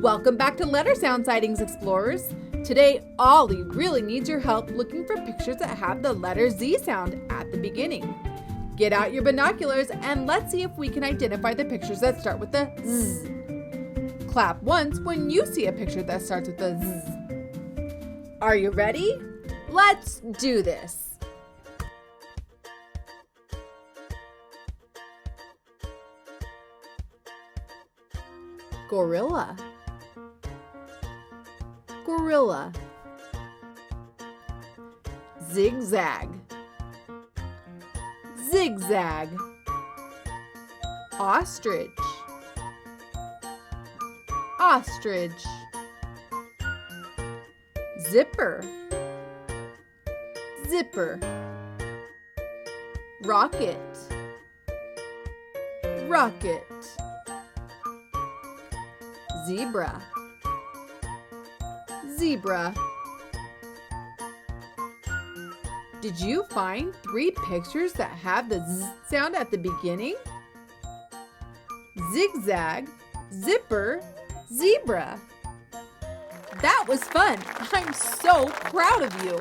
Welcome back to Letter Sound Sightings, Explorers. Today, Ollie really needs your help looking for pictures that have the letter Z sound at the beginning. Get out your binoculars and let's see if we can identify the pictures that start with the Z. Clap once when you see a picture that starts with the Z. Are you ready? Let's do this. Gorilla. Gorilla. Zigzag. Zigzag. Ostrich. Ostrich. Zipper. Zipper. Rocket. Rocket. Zebra. Zebra. Did you find 3 pictures that have the Z sound at the beginning? Zigzag, zipper, zebra. That was fun. I'm so proud of you.